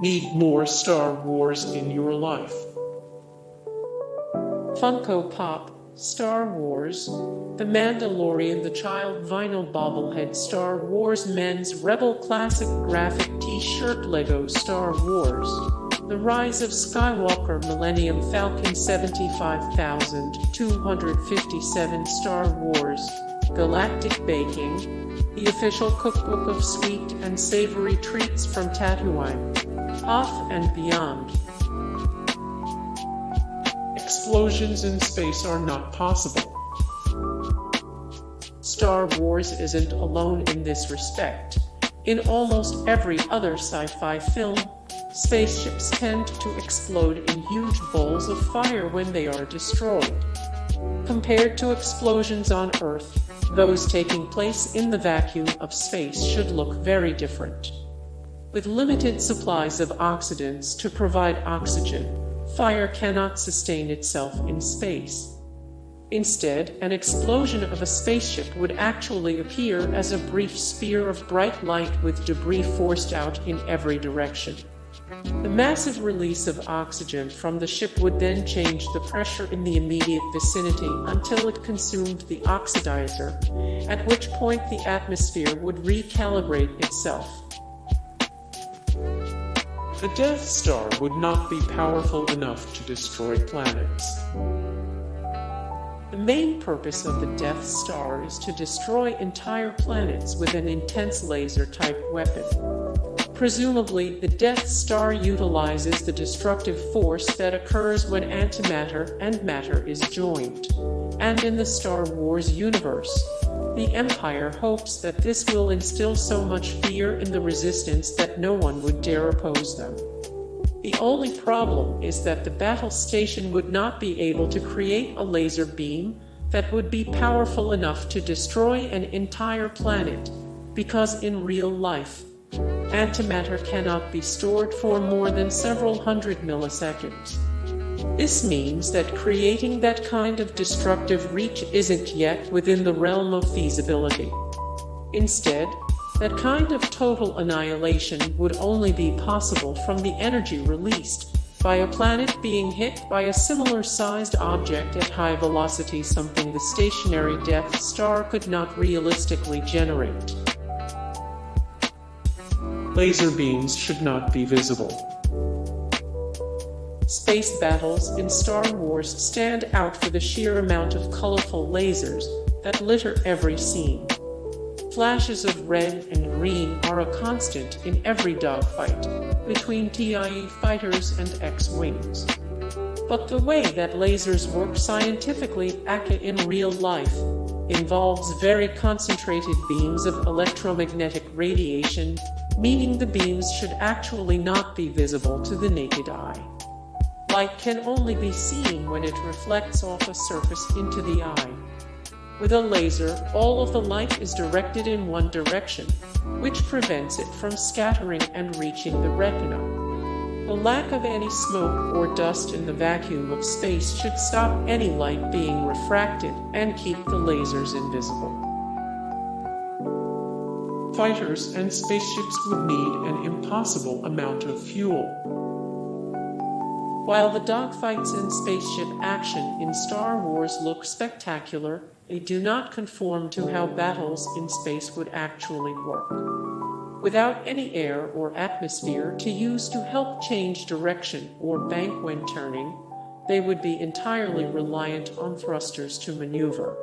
Need more Star Wars in your life? Funko Pop, Star Wars, The Mandalorian, the child vinyl bobblehead Star Wars, men's Rebel classic graphic t-shirt, Lego Star Wars, The Rise of Skywalker, Millennium Falcon 75,257, Star Wars, Galactic Baking, the official cookbook of sweet and savory treats from Tatooine, Hoth and beyond. Explosions in space are not possible. Star Wars isn't alone in this respect. In almost every other sci-fi film, spaceships tend to explode in huge balls of fire when they are destroyed. Compared to explosions on Earth, those taking place in the vacuum of space should look very different. With limited supplies of oxidants to provide oxygen, fire cannot sustain itself in space. Instead, an explosion of a spaceship would actually appear as a brief spear of bright light with debris forced out in every direction. The massive release of oxygen from the ship would then change the pressure in the immediate vicinity until it consumed the oxidizer, at which point the atmosphere would recalibrate itself. The Death Star would not be powerful enough to destroy planets. The main purpose of the Death Star is to destroy entire planets with an intense laser-type weapon. Presumably, the Death Star utilizes the destructive force that occurs when antimatter and matter is joined. And in the Star Wars universe, the Empire hopes that this will instill so much fear in the Resistance that no one would dare oppose them. The only problem is that the battle station would not be able to create a laser beam that would be powerful enough to destroy an entire planet, because in real life, antimatter cannot be stored for more than several hundred milliseconds. This means that creating that kind of destructive reach isn't yet within the realm of feasibility. Instead, that kind of total annihilation would only be possible from the energy released by a planet being hit by a similar-sized object at high velocity, something the stationary Death Star could not realistically generate. Laser beams should not be visible. Space battles in Star Wars stand out for the sheer amount of colorful lasers that litter every scene. Flashes of red and green are a constant in every dogfight between TIE fighters and X-Wings. But the way that lasers work scientifically in real life involves very concentrated beams of electromagnetic radiation, meaning the beams should actually not be visible to the naked eye. Light can only be seen when it reflects off a surface into the eye. With a laser, all of the light is directed in one direction, which prevents it from scattering and reaching the retina. The lack of any smoke or dust in the vacuum of space should stop any light being refracted and keep the lasers invisible. Fighters and spaceships would need an impossible amount of fuel. While the dogfights and spaceship action in Star Wars look spectacular, they do not conform to how battles in space would actually work. Without any air or atmosphere to use to help change direction or bank when turning, they would be entirely reliant on thrusters to maneuver.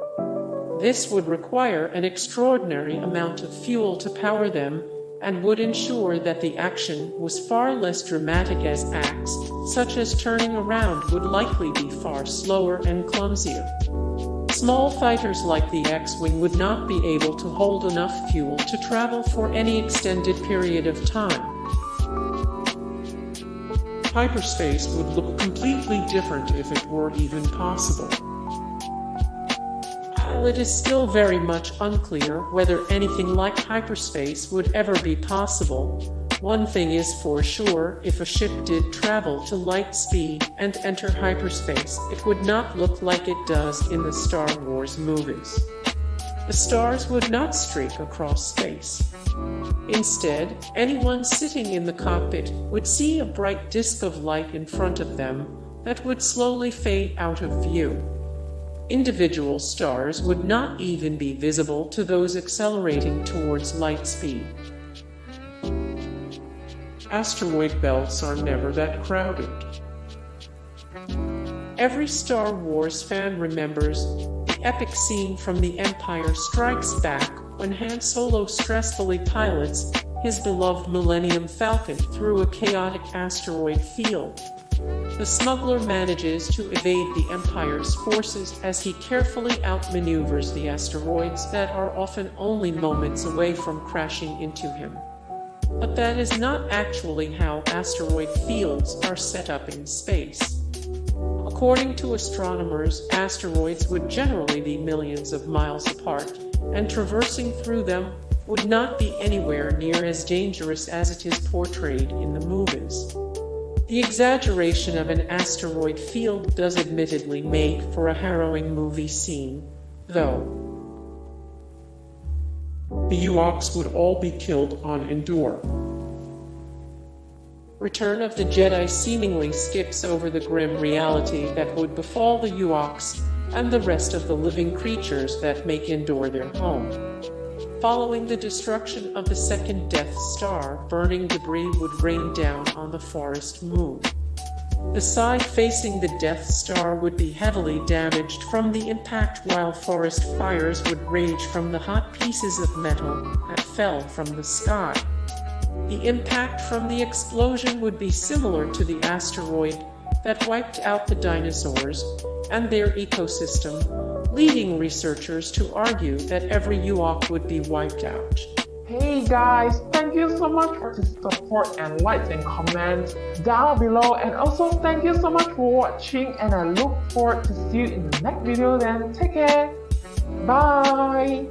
This would require an extraordinary amount of fuel to power them, and would ensure that the action was far less dramatic, as acts, such as turning around, would likely be far slower and clumsier. Small fighters like the X-Wing would not be able to hold enough fuel to travel for any extended period of time. Hyperspace would look completely different if it were even possible. While it is still very much unclear whether anything like hyperspace would ever be possible, one thing is for sure: if a ship did travel to light speed and enter hyperspace, it would not look like it does in the Star Wars movies. The stars would not streak across space. Instead, anyone sitting in the cockpit would see a bright disk of light in front of them that would slowly fade out of view. Individual stars would not even be visible to those accelerating towards light speed. Asteroid belts are never that crowded. Every Star Wars fan remembers the epic scene from The Empire Strikes Back when Han Solo stressfully pilots his beloved Millennium Falcon through a chaotic asteroid field. The smuggler manages to evade the Empire's forces as he carefully outmaneuvers the asteroids that are often only moments away from crashing into him. But that is not actually how asteroid fields are set up in space. According to astronomers, asteroids would generally be millions of miles apart, and traversing through them would not be anywhere near as dangerous as it is portrayed in the movies. The exaggeration of an asteroid field does admittedly make for a harrowing movie scene, though. The Ewoks would all be killed on Endor. Return of the Jedi seemingly skips over the grim reality that would befall the Ewoks and the rest of the living creatures that make Endor their home. Following the destruction of the second Death Star, burning debris would rain down on the forest moon. The side facing the Death Star would be heavily damaged from the impact, while forest fires would rage from the hot pieces of metal that fell from the sky. The impact from the explosion would be similar to the asteroid that wiped out the dinosaurs and their ecosystem, leading researchers to argue that every Ewok would be wiped out. Hey guys, thank you so much for the support and likes and comments down below, and also thank you so much for watching, and I look forward to see you in the next video. Then take care, bye.